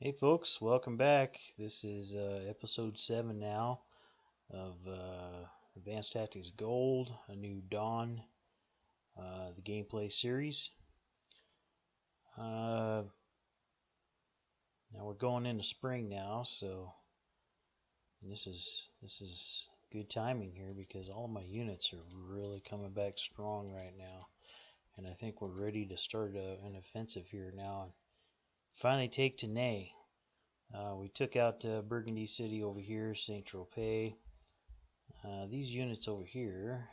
Hey folks, welcome back. This is episode 7 now of Advanced Tactics Gold, A New Dawn, the gameplay series. Now we're going into spring now, so this is good timing here because all of my units are really coming back strong right now, and I think we're ready to start an offensive here now and finally take Tenay. We took out Burgundy City over here, Saint Tropez. These units over here,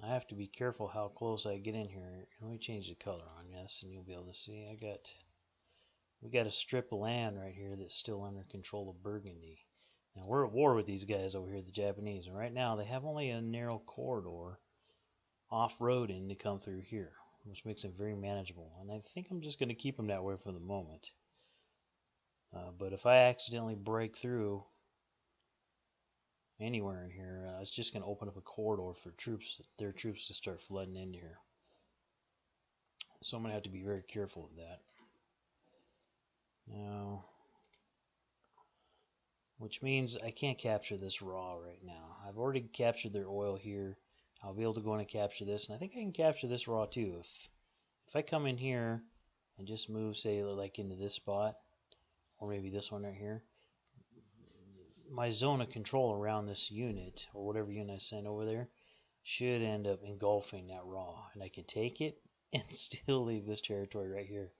I have to be careful how close I get in here. Let me change the color on this, and you'll be able to see. We got a strip of land right here that's still under control of Burgundy. Now we're at war with these guys over here, the Japanese, and right now they have only a narrow corridor off-roading to come through here, which makes it very manageable. And I think I'm just going to keep them that way for the moment. But if I accidentally break through anywhere in here, it's just going to open up a corridor for their troops to start flooding into here. So I'm going to have to be very careful of that. Now, which means I can't capture this raw right now. I've already captured their oil here. I'll be able to go in and capture this, and I think I can capture this raw too. If I come in here and just move, say, like into this spot, or maybe this one right here, my zone of control around this unit, or whatever unit I send over there, should end up engulfing that raw, and I can take it and still leave this territory right here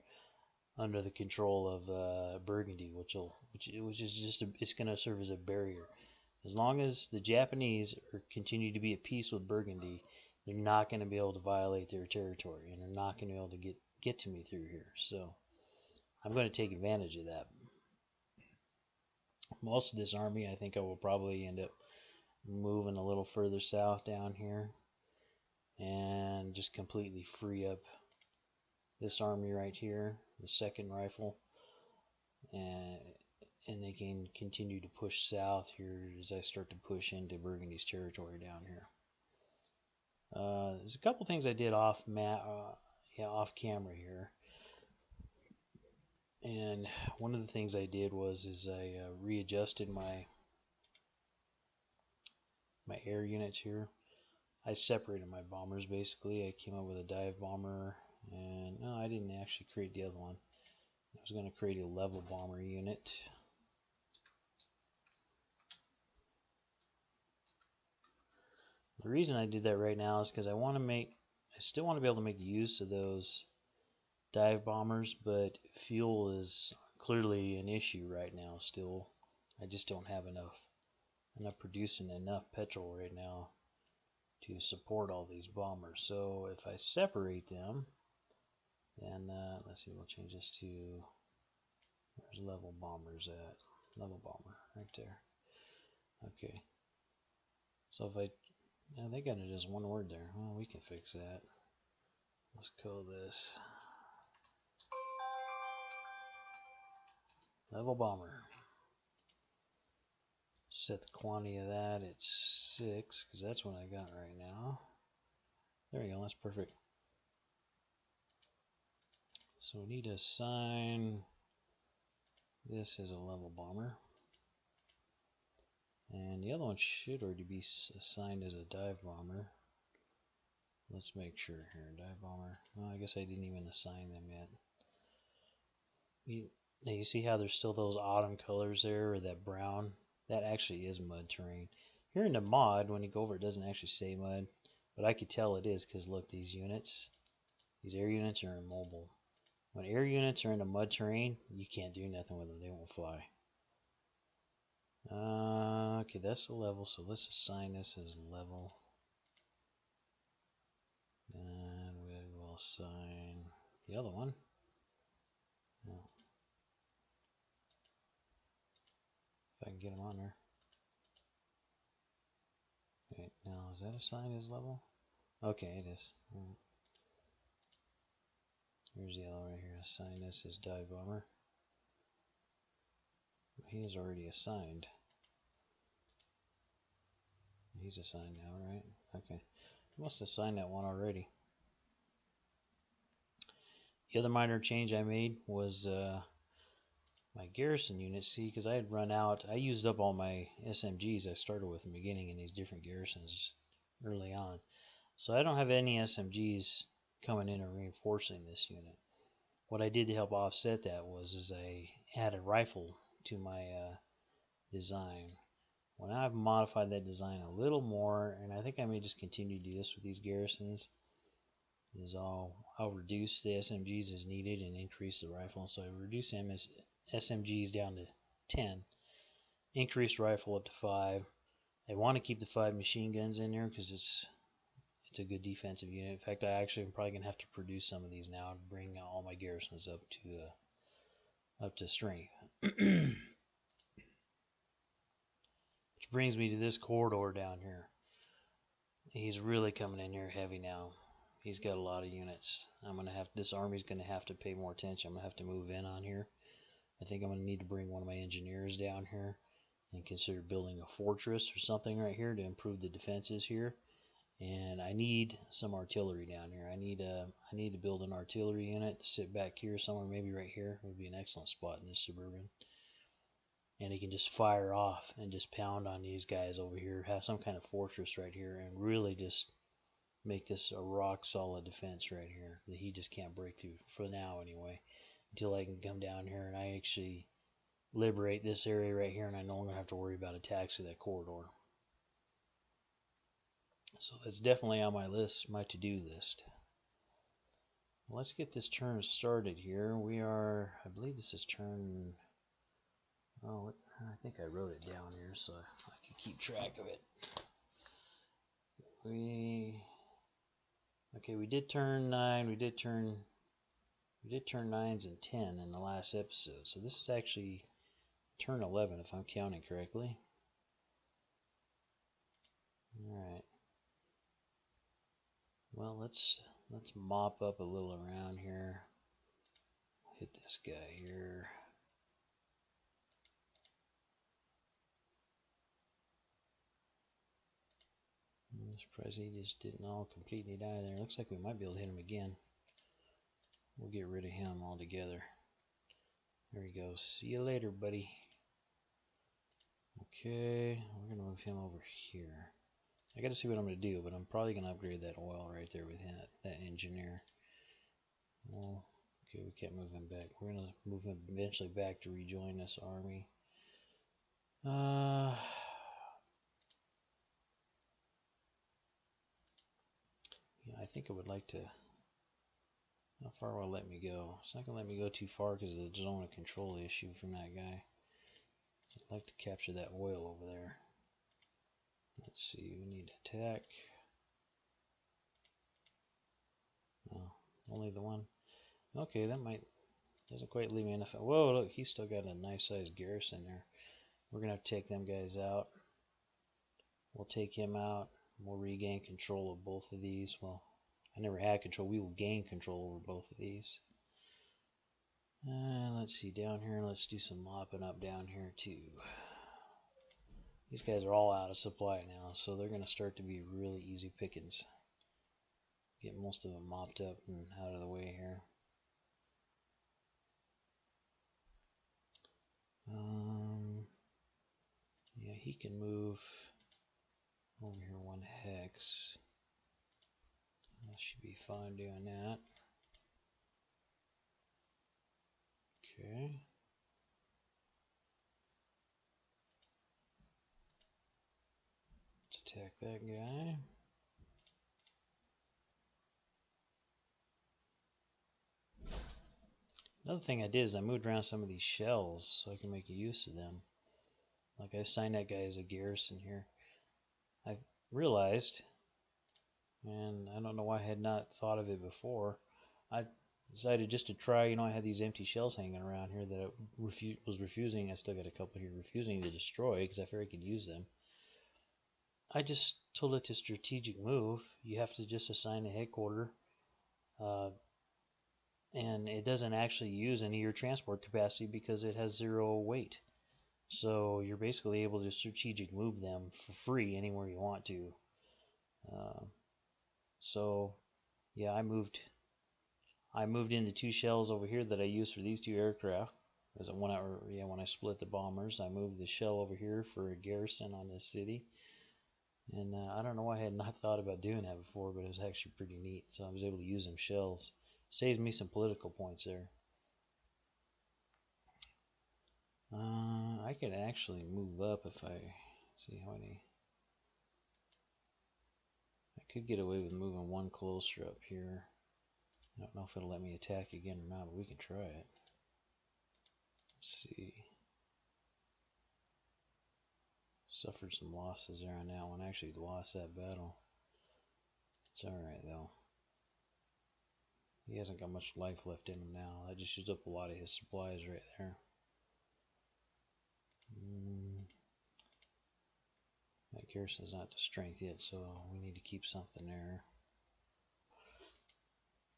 under the control of Burgundy, which is just it's going to serve as a barrier. As long as the Japanese continue to be at peace with Burgundy, they're not going to be able to violate their territory, and they're not going to be able to get to me through here. So I'm going to take advantage of that. Most of this army, I think I will probably end up moving a little further south down here and just completely free up this army right here, the 2nd Rifle, and they can continue to push south here as I start to push into Burgundy's territory down here. There's a couple things I did off camera here. And one of the things I did was I readjusted my air units here. I separated my bombers basically. I came up with a dive bomber, and no, I didn't actually create the other one. I was going to create a level bomber unit. The reason I did that right now is because I still want to be able to make use of those dive bombers, but fuel is clearly an issue right now still. I just don't have enough. I'm not producing enough petrol right now to support all these bombers. So if I separate them, then let's see, we'll change this to, where's level bombers at? Level bomber, right there. Okay. So if they got it as one word there. Well, we can fix that. Let's call this level bomber. Set the quantity of that at 6, because that's what I got right now. There we go, that's perfect. So we need to assign this as a level bomber. And the other one should already be assigned as a dive bomber. Let's make sure here. Dive bomber. Well, I guess I didn't even assign them yet. Now you see how there's still those autumn colors there, or that brown? That actually is mud terrain. Here in the mod, when you go over, it doesn't actually say mud, but I could tell it is because look, these air units are immobile. When air units are in the mud terrain, you can't do nothing with them. They won't fly. Okay, that's the level, so let's assign this as level. And we will assign the other one. No. If I can get them on there. Okay, now is that assigned as level? Okay, it is. Here's the other one right here. Assign this as dive bomber. He is already assigned. He's assigned now, right? Okay. I must assign that one already. The other minor change I made was my garrison units, see, because I had run out, I used up all my SMGs I started with in the beginning in these different garrisons early on. So I don't have any SMGs coming in and reinforcing this unit. What I did to help offset that was I added a rifle to my design. When I've modified that design a little more, and I think I may just continue to do this with these garrisons, is I'll reduce the SMGs as needed and increase the rifle. So I reduce SMGs down to 10, increase rifle up to 5. I want to keep the 5 machine guns in there because it's a good defensive unit. In fact, I actually am probably gonna have to produce some of these now and bring all my garrisons up to strength. Which brings me to this corridor down here. He's really coming in here heavy now. He's got a lot of units. This army's gonna have to pay more attention. I'm gonna have to move in on here. I think I'm gonna need to bring one of my engineers down here and consider building a fortress or something right here to improve the defenses here. And I need some artillery down here. I need to build an artillery unit to sit back here somewhere, maybe right here would be an excellent spot in this suburban. And he can just fire off and just pound on these guys over here, have some kind of fortress right here, and really just make this a rock solid defense right here that he just can't break through, for now anyway, until I can come down here and I actually liberate this area right here and I no longer have to worry about attacks through that corridor. So that's definitely on my list, my to-do list. Let's get this turn started here. We are, I believe this is turn, oh, I think I wrote it down here so I can keep track of it. Okay, we did turn 9, we did turn 9s and 10 in the last episode. So this is actually turn 11 if I'm counting correctly. Alright. Well, let's mop up a little around here. Hit this guy here. I'm surprised he just didn't all completely die there. Looks like we might be able to hit him again. We'll get rid of him altogether. There he goes. See you later, buddy. Okay, we're going to move him over here. I got to see what I'm going to do, but I'm probably going to upgrade that oil right there with that engineer. Well, okay, we can't move him back. We're going to move him eventually back to rejoin this army. Yeah, I think I would like to. How far will it let me go? It's not going to let me go too far because of the zone of control issue from that guy. So I'd like to capture that oil over there. Let's see, we need attack. Oh, only the one. Okay, that doesn't quite leave me enough. Whoa, look, he's still got a nice sized garrison there. We're going to have to take them guys out. We'll take him out. We'll regain control of both of these. Well, I never had control. We will gain control over both of these. Let's see, down here, let's do some mopping up down here too. These guys are all out of supply now, so they're going to start to be really easy pickings. Get most of them mopped up and out of the way here. Yeah, he can move over here 1 hex. That should be fine doing that. Okay. Let's attack that guy. Another thing I did is I moved around some of these shells so I can make use of them. Like I assigned that guy as a garrison here. I realized, and I don't know why I had not thought of it before, I decided just to try, I had these empty shells hanging around here that I was refusing, I still got a couple here, refusing to destroy because I figured I could use them. I just told it to strategic move. You have to just assign a headquarter, and it doesn't actually use any of your transport capacity because it has 0 weight. So you're basically able to strategic move them for free anywhere you want to. So yeah, I moved into 2 shells over here that I use for these 2 aircraft. Because when I split the bombers, I moved the shell over here for a garrison on this city. And I don't know why I had not thought about doing that before, but it was actually pretty neat. So I was able to use them shells. Saves me some political points there. I could actually move up if I see how many. I could get away with moving one closer up here. I don't know if it'll let me attack again or not, but we can try it. Let's see. Suffered some losses there on that one. I actually lost that battle. It's alright though. He hasn't got much life left in him now. That just used up a lot of his supplies right there. That garrison's not to strength yet, so we need to keep something there.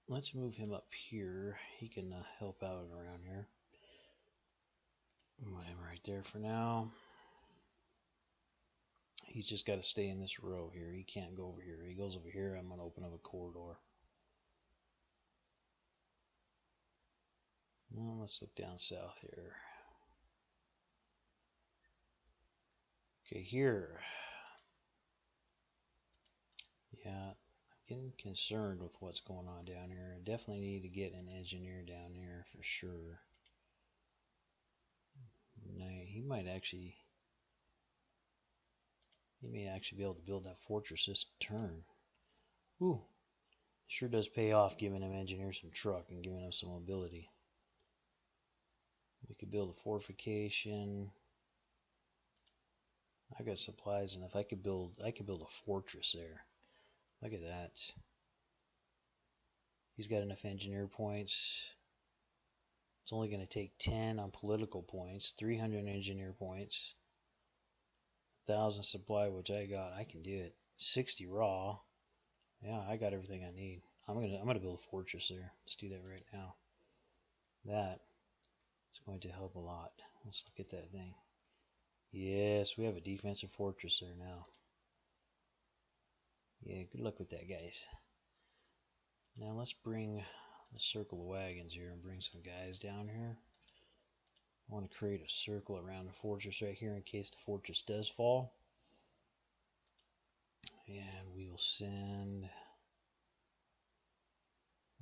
Let's move him up here. He can help out around here. Move him right there for now. He's just got to stay in this row here. He can't go over here. He goes over here, I'm going to open up a corridor. Well, let's look down south here. Okay, here. Yeah, I'm getting concerned with what's going on down here. I definitely need to get an engineer down here for sure. Now, he may actually be able to build that fortress this turn. Ooh, sure does pay off giving him engineers some truck and giving him some mobility. We could build a fortification. I got supplies enough. I could build a fortress there. Look at that. He's got enough engineer points. It's only going to take 10 on political points, 300 engineer points, 1,000 supply, which I got. I can do it. 60 raw. Yeah, I got everything I need. I'm gonna build a fortress there. Let's do that right now. That is going to help a lot. Let's look at that thing. Yes, we have a defensive fortress there now. Yeah, good luck with that, guys. Now let's bring the circle of wagons here and bring some guys down here. I want to create a circle around the fortress right here in case the fortress does fall. And we will send,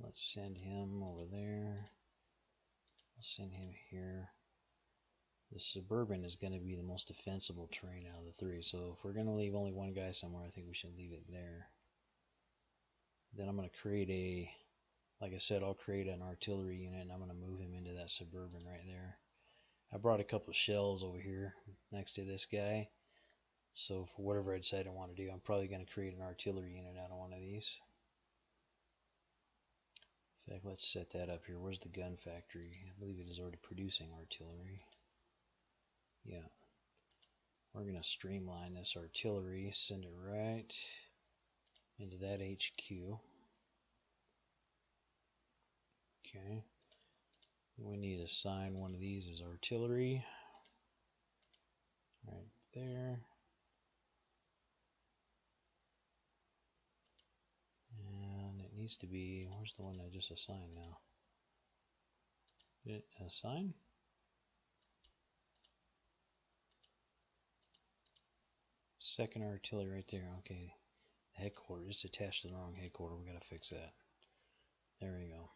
let's send him over there. Let's send him here. The suburban is going to be the most defensible terrain out of the three. So if we're going to leave only one guy somewhere, I think we should leave it there. Then I'm going to create a, like I said, I'll create an artillery unit and I'm going to move him into that suburban right there. I brought a couple of shells over here next to this guy. So for whatever I decide I want to do, I'm probably going to create an artillery unit out of one of these. In fact, let's set that up here. Where's the gun factory? I believe it is already producing artillery. Yeah. We're going to streamline this artillery, send it right into that HQ. Okay. We need to assign one of these as artillery. Right there. And it needs to be, where's the one I just assigned now? Did it assign? Second artillery right there. Okay. Headquarters. It's attached to the wrong headquarters. We gotta fix that. There we go.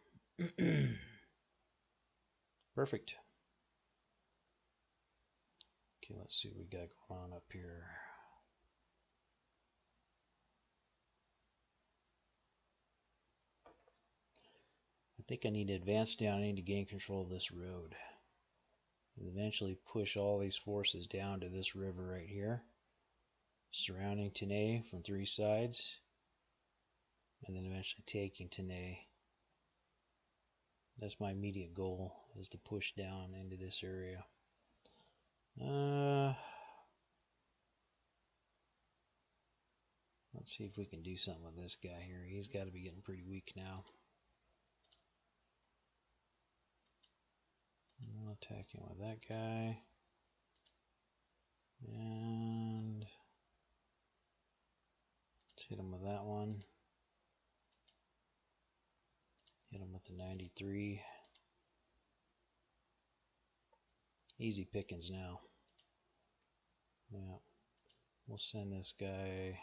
Perfect. Okay, let's see what we got going on up here. I think I need to advance down. I need to gain control of this road. And eventually push all these forces down to this river right here, surrounding Tenay from 3 sides, and then eventually taking Tenay. That's my immediate goal, is to push down into this area. Let's see if we can do something with this guy here. He's got to be getting pretty weak now. I'll attack him with that guy. And let's hit him with that one. Hit him with the 93. Easy pickings now. Yeah. We'll send this guy.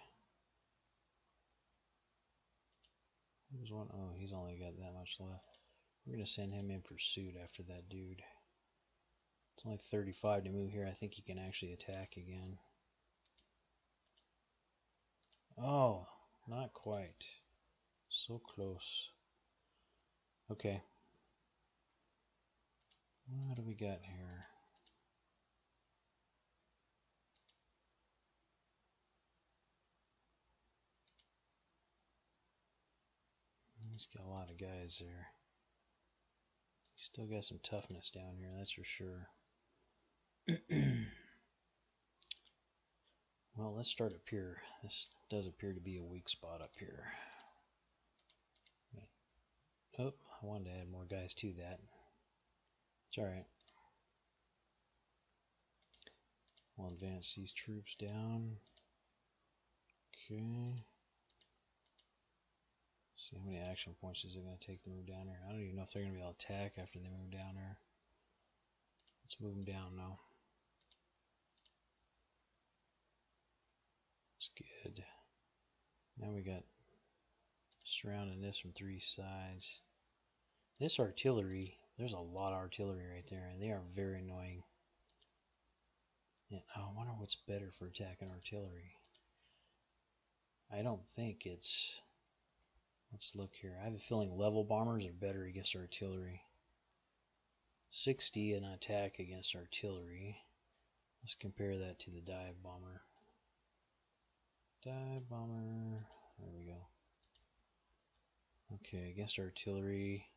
There's one. Oh, he's only got that much left. We're going to send him in pursuit after that dude. It's only 35 to move here. I think he can actually attack again. Oh, not quite. So close. Okay. What do we got here? He's got a lot of guys there. He's still got some toughness down here, that's for sure. Well, let's start up here. This does appear to be a weak spot up here. Oh, I wanted to add more guys to that. It's alright. We'll advance these troops down. Okay. See how many action points is it going to take to move down here. I don't even know if they're going to be able to attack after they move down there. Let's move them down now. It's good. Now we got surrounding this from 3 sides. This artillery, there's a lot of artillery right there, and they are very annoying. And I wonder what's better for attacking artillery. I don't think it's... Let's look here. I have a feeling level bombers are better against artillery. 60 an attack against artillery. Let's compare that to the dive bomber. Dive bomber. There we go. Okay, against artillery.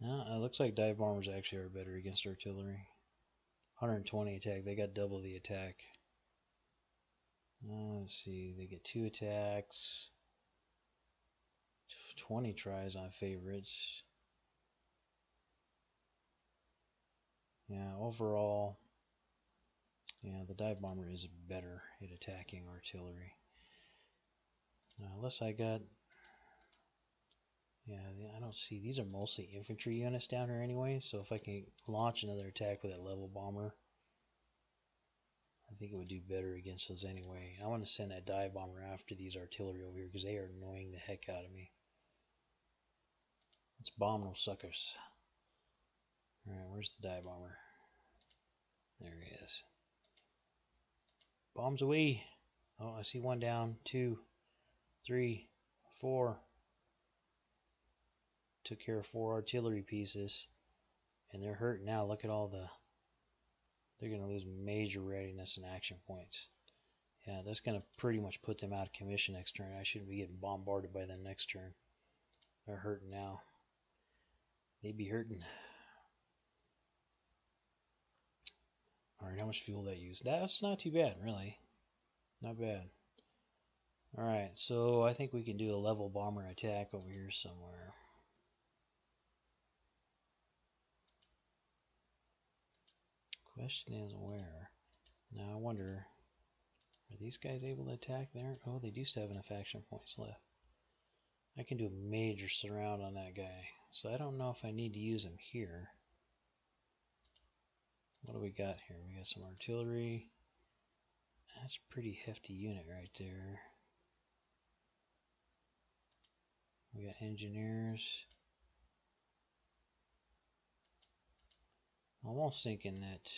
It looks like dive bombers actually are better against artillery. 120 attack. They got double the attack. Let's see. They get 2 attacks. 20 tries on favorites. Yeah, overall, yeah, the dive bomber is better at attacking artillery. Unless I got, yeah, I don't see, these are mostly infantry units down here anyway, so if I can launch another attack with that level bomber, I think it would do better against those anyway. I want to send that dive bomber after these artillery over here because they are annoying the heck out of me. Let's bomb those suckers. Alright, where's the dive bomber? There he is. Bombs away. Oh, I see one down. 2, 3, 4. Took care of 4 artillery pieces. And they're hurt now. Look at all the... They're going to lose major readiness and action points. Yeah, that's going to pretty much put them out of commission next turn. I shouldn't be getting bombarded by them next turn. They're hurting now. They be hurting. Alright, how much fuel that used? That's not too bad, really. Not bad. Alright, so I think we can do a level bomber attack over here somewhere. Question is where? Now I wonder, are these guys able to attack there? Oh, they do still have enough action points left. I can do a major surround on that guy. So I don't know if I need to use him here. What do we got here? We got some artillery. That's a pretty hefty unit right there. We got engineers. I'm almost thinking that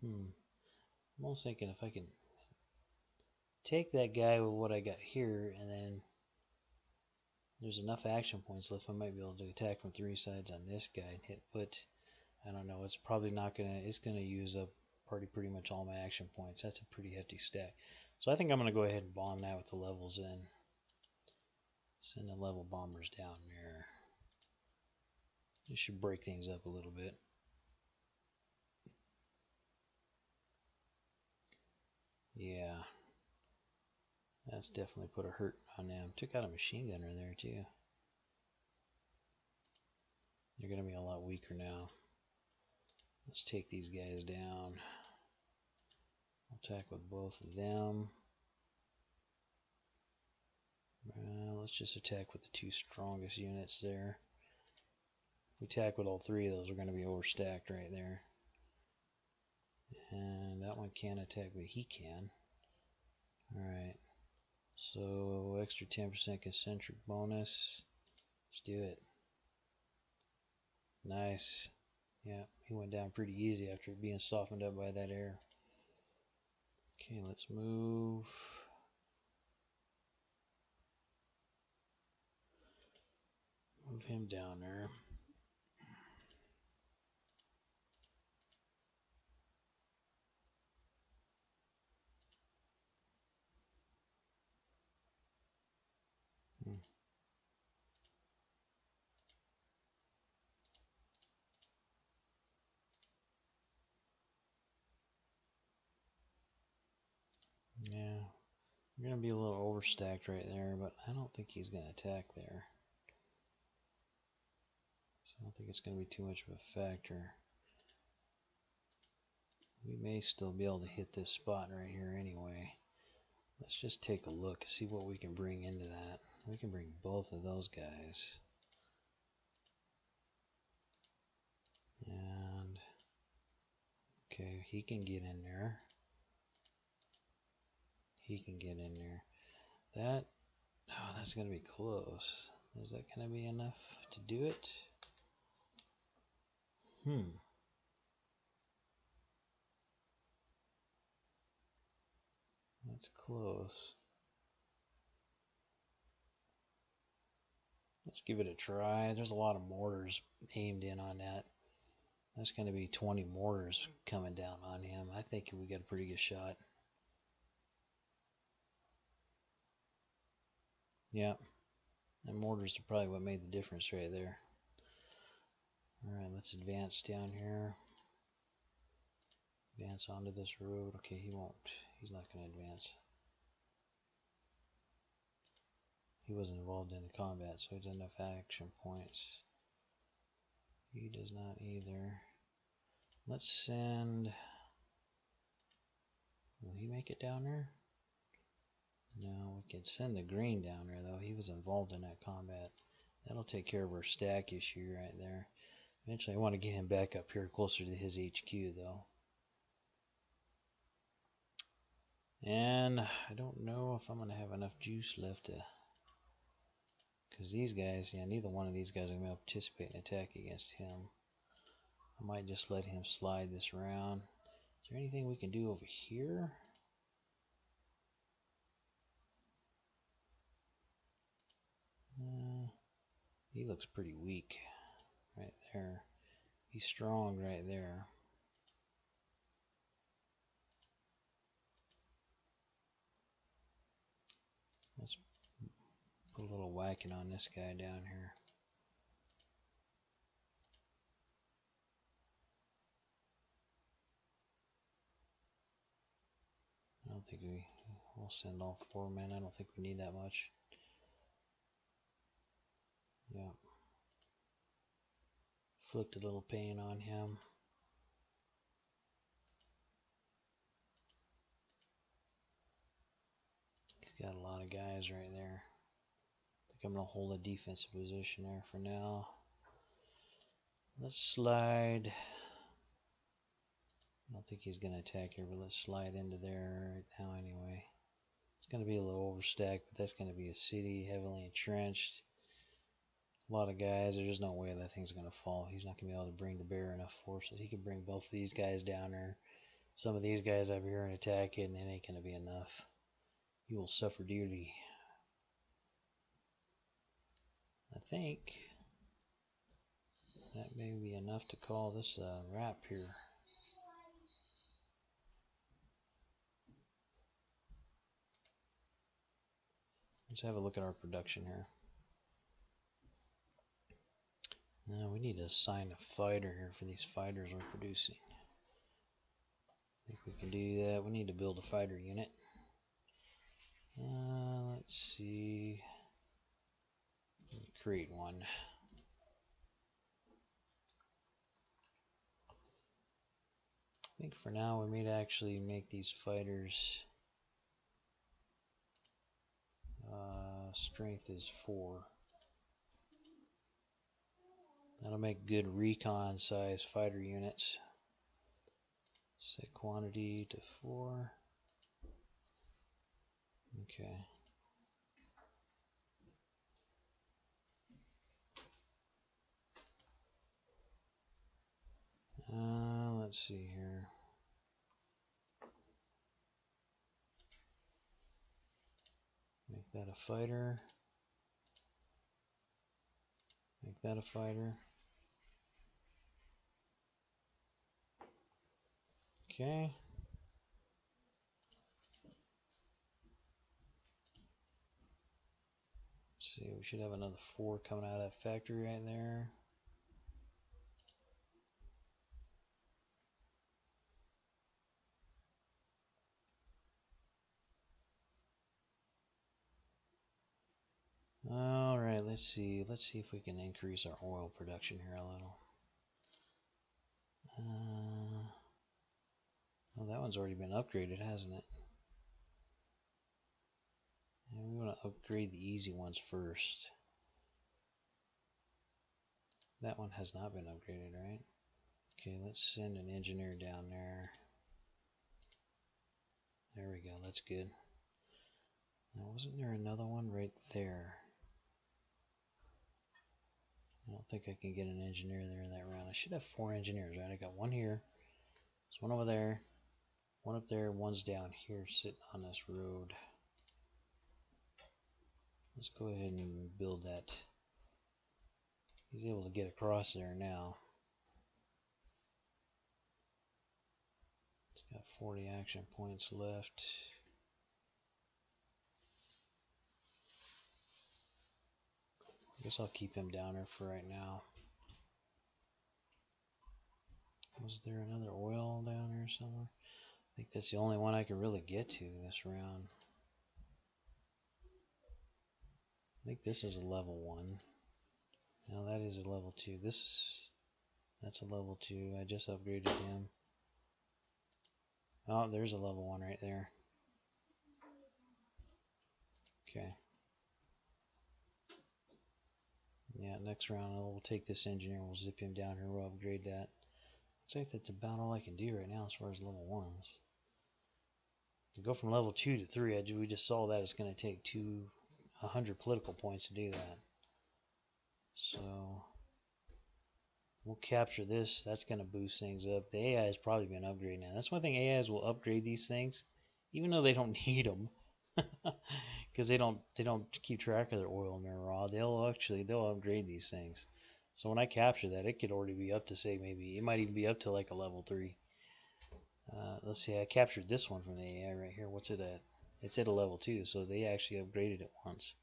I'm almost thinking if I can take that guy with what I got here, and then there's enough action points left, I might be able to attack from 3 sides on this guy and hit, but I don't know, it's probably not gonna, it's gonna use up pretty much all my action points. That's a pretty hefty stack. So I think I'm gonna go ahead and bomb that with the levels in. Send the level bombers down there. This should break things up a little bit. Yeah. That's definitely put a hurt on them. Took out a machine gunner there too. They're going to be a lot weaker now. Let's take these guys down. I'll attack with both of them. Let's just attack with the two strongest units there. If we attack with all three of those, we're going to be overstacked right there. And that one can't attack, but he can. Alright. So, extra 10% concentric bonus. Let's do it. Nice. Yeah, he went down pretty easy after being softened up by that air. Okay, let's move. Move him down there. Yeah, we're going to be a little overstacked right there, but I don't think he's going to attack there. So I don't think it's going to be too much of a factor. We may still be able to hit this spot right here anyway. Let's just take a look, see what we can bring into that. We can bring both of those guys. And, okay, he can get in there. He can get in there. That, oh, that's going to be close. Is that going to be enough to do it? That's close. Let's give it a try. There's a lot of mortars aimed in on that. That's going to be 20 mortars coming down on him. I think we got a pretty good shot. Yeah. And mortars are probably what made the difference right there. Alright, let's advance down here. Advance onto this road. Okay, he won't. He's not going to advance. He wasn't involved in the combat, so he doesn't have action points. He does not either. Let's send... Will he make it down there? No, we can send the green down there, though. He was involved in that combat. That'll take care of our stack issue right there. Eventually, I want to get him back up here closer to his HQ, though. And I don't know if I'm going to have enough juice left to... Because these guys, yeah, neither one of these guys are going to participate in an attack against him. I might just let him slide this around. Is there anything we can do over here? He looks pretty weak right there. He's strong right there. Let's put a little whacking on this guy down here. I don't think we'll send all 4 men. I don't think we need that much. Yeah. Flicked a little pain on him. He's got a lot of guys right there. I think I'm going to hold a defensive position there for now. Let's slide. I don't think he's going to attack here, but let's slide into there right now anyway. It's going to be a little overstacked, but that's going to be a city heavily entrenched. A lot of guys. There's no way that thing's going to fall. He's not going to be able to bring to bear enough forces. He can bring both of these guys down there. Some of these guys over here and attack it, and it ain't going to be enough. You will suffer dearly. I think that may be enough to call this a wrap here. Let's have a look at our production here. Now we need to assign a fighter here for these fighters we're producing. I think we can do that. We need to build a fighter unit. Let's see. Create one. I think for now we may actually make these fighters strength is 4. That'll make good recon size fighter units. Set quantity to 4. Okay. Let's see here. Make that a fighter. Make that a fighter. Okay. Let's see, we should have another 4 coming out of that factory right there. Alright, let's see. Let's see if we can increase our oil production here a little. Well, that one's already been upgraded, hasn't it? And we want to upgrade the easy ones first. That one has not been upgraded, right? Okay, let's send an engineer down there. There we go, that's good. Now, wasn't there another one right there? I don't think I can get an engineer there in that round. I should have 4 engineers, right? I got one here. There's one over there. One up there. One's down here sitting on this road. Let's go ahead and build that. He's able to get across there now. It's got 40 action points left. I guess I'll keep him down there for right now. Was there another oil down there somewhere? I think that's the only one I can really get to this round. I think this is a level 1. Now that is a level 2. That's a level 2. I just upgraded him. Oh, there's a level 1 right there. Okay. Yeah, next round we'll take this engineer, we'll zip him down here, we'll upgrade that. Looks like that's about all I can do right now as far as level 1s. To go from level 2 to 3, we just saw that it's going to take 100 political points to do that. So we'll capture this. That's going to boost things up. The AI has probably been upgraded now. That's one thing, AIs will upgrade these things even though they don't need them. Because they don't keep track of their oil and their raw. They'll upgrade these things. So when I capture that, it could already be up to, say, maybe it might even be up to like a level 3. Let's see, I captured this one from the AI right here. What's it at? It's at a level 2, so they actually upgraded it once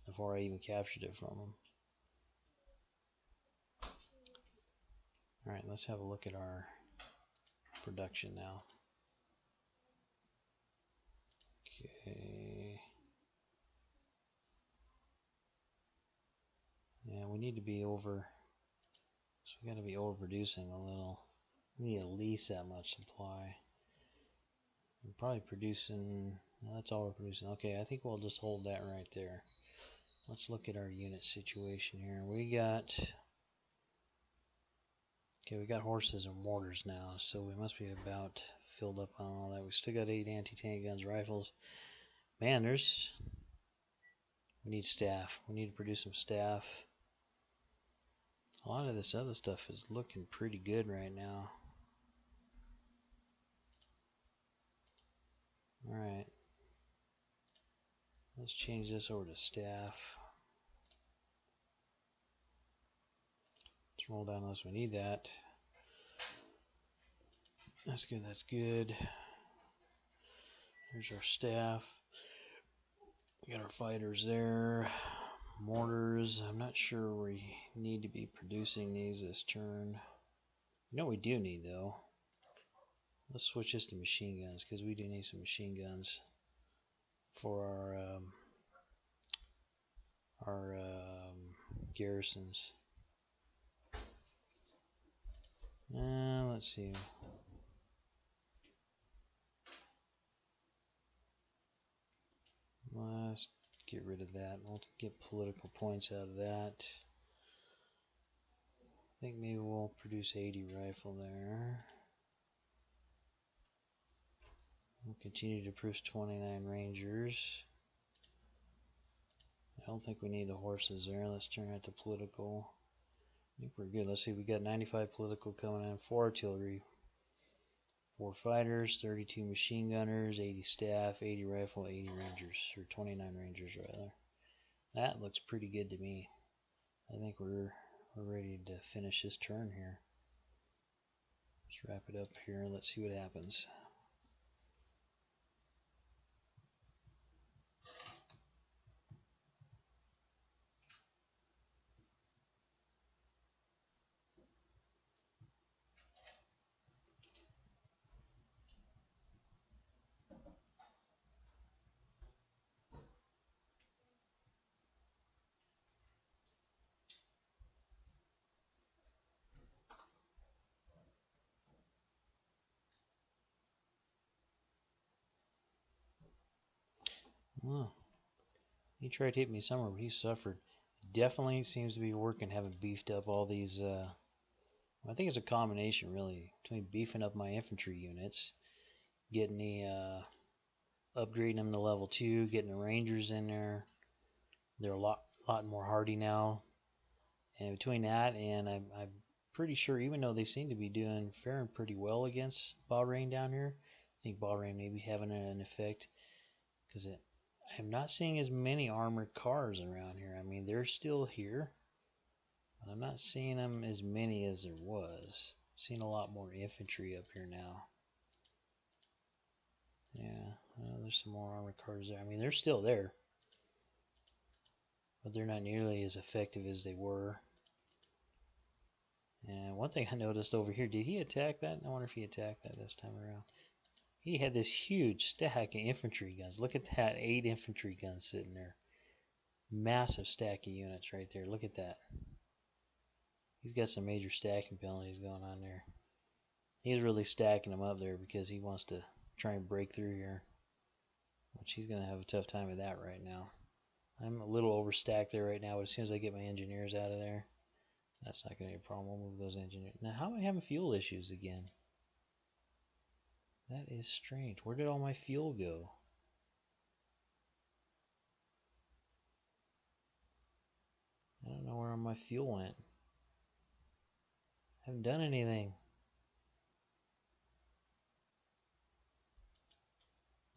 before I even captured it from them. Alright, let's have a look at our production now. Okay. Yeah, we need to be over, so we got to be overproducing a little. We need at least that much supply. We're probably producing, no, that's all we're producing. Okay, I think we'll just hold that right there. Let's look at our unit situation here. We got horses and mortars now, so we must be about filled up on all that. We still got 8 anti-tank guns, rifles. Man, we need staff. We need to produce some staff. A lot of this other stuff is looking pretty good right now. Alright. Let's change this over to staff. Let's roll down unless we need that. That's good, that's good. Here's our staff. We got our fighters there. Mortars. I'm not sure we need to be producing these this turn. You know what we do need though? Let's switch this to machine guns, because we do need some machine guns for our garrisons. Let's see. get rid of that. We'll get political points out of that. I think maybe we'll produce 80 rifle there. We'll continue to produce 29 rangers. I don't think we need the horses there. Let's turn that to political. I think we're good. Let's see, we got 95 political coming in, 4 artillery, 4 fighters, 32 machine gunners, 80 staff, 80 rifle, 80 rangers, or 29 rangers rather. That looks pretty good to me. I think we're ready to finish this turn here. Let's wrap it up here and let's see what happens. Oh, he tried to hit me somewhere, but he suffered. Definitely seems to be working, having beefed up all these. I think it's a combination, really, between beefing up my infantry units, getting the upgrading them to level 2, getting the rangers in there. They're a lot more hardy now. And between that and I'm pretty sure, even though they seem to be faring pretty well against Bahrain down here, I think Bahrain may be having an effect because I'm not seeing as many armored cars around here. I mean, they're still here, but I'm not seeing them as many as there was. I'm seeing a lot more infantry up here now. Yeah, well, there's some more armored cars there. I mean, they're still there, but they're not nearly as effective as they were. And one thing I noticed over here, did he attack that? I wonder if he attacked that this time around. He had this huge stack of infantry guns. Look at that, 8 infantry guns sitting there. Massive stack of units right there. Look at that. He's got some major stacking penalties going on there. He's really stacking them up there because he wants to try and break through here, which he's going to have a tough time with that right now. I'm a little overstacked there right now, but as soon as I get my engineers out of there, that's not going to be a problem. We'll move those engineers. Now, how am I having fuel issues again? That is strange. Where did all my fuel go? I don't know where all my fuel went. I haven't done anything.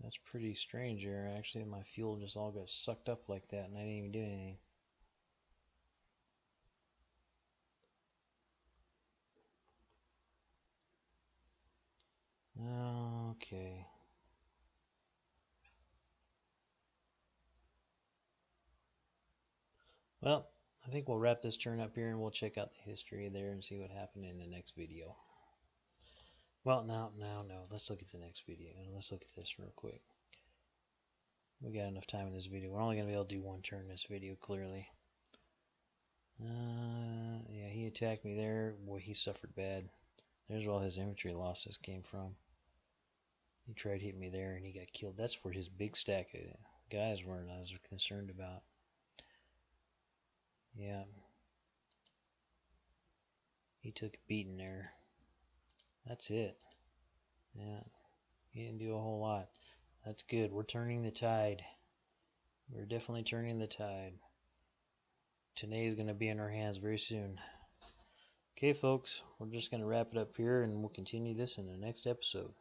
That's pretty strange there. Actually, my fuel just all got sucked up like that and I didn't even do anything. Okay. Well, I think we'll wrap this turn up here and we'll check out the history there and see what happened in the next video. Well, no. Let's look at the next video. Let's look at this real quick. We got enough time in this video. We're only going to be able to do one turn in this video, clearly. Yeah, he attacked me there. Boy, he suffered bad. There's where all his infantry losses came from. He tried to hit me there and he got killed. That's where his big stack of guys were and I was concerned about. Yeah. He took a beating there. That's it. Yeah. He didn't do a whole lot. That's good. We're turning the tide. We're definitely turning the tide. Today is going to be in our hands very soon. Okay, folks. We're just going to wrap it up here and we'll continue this in the next episode.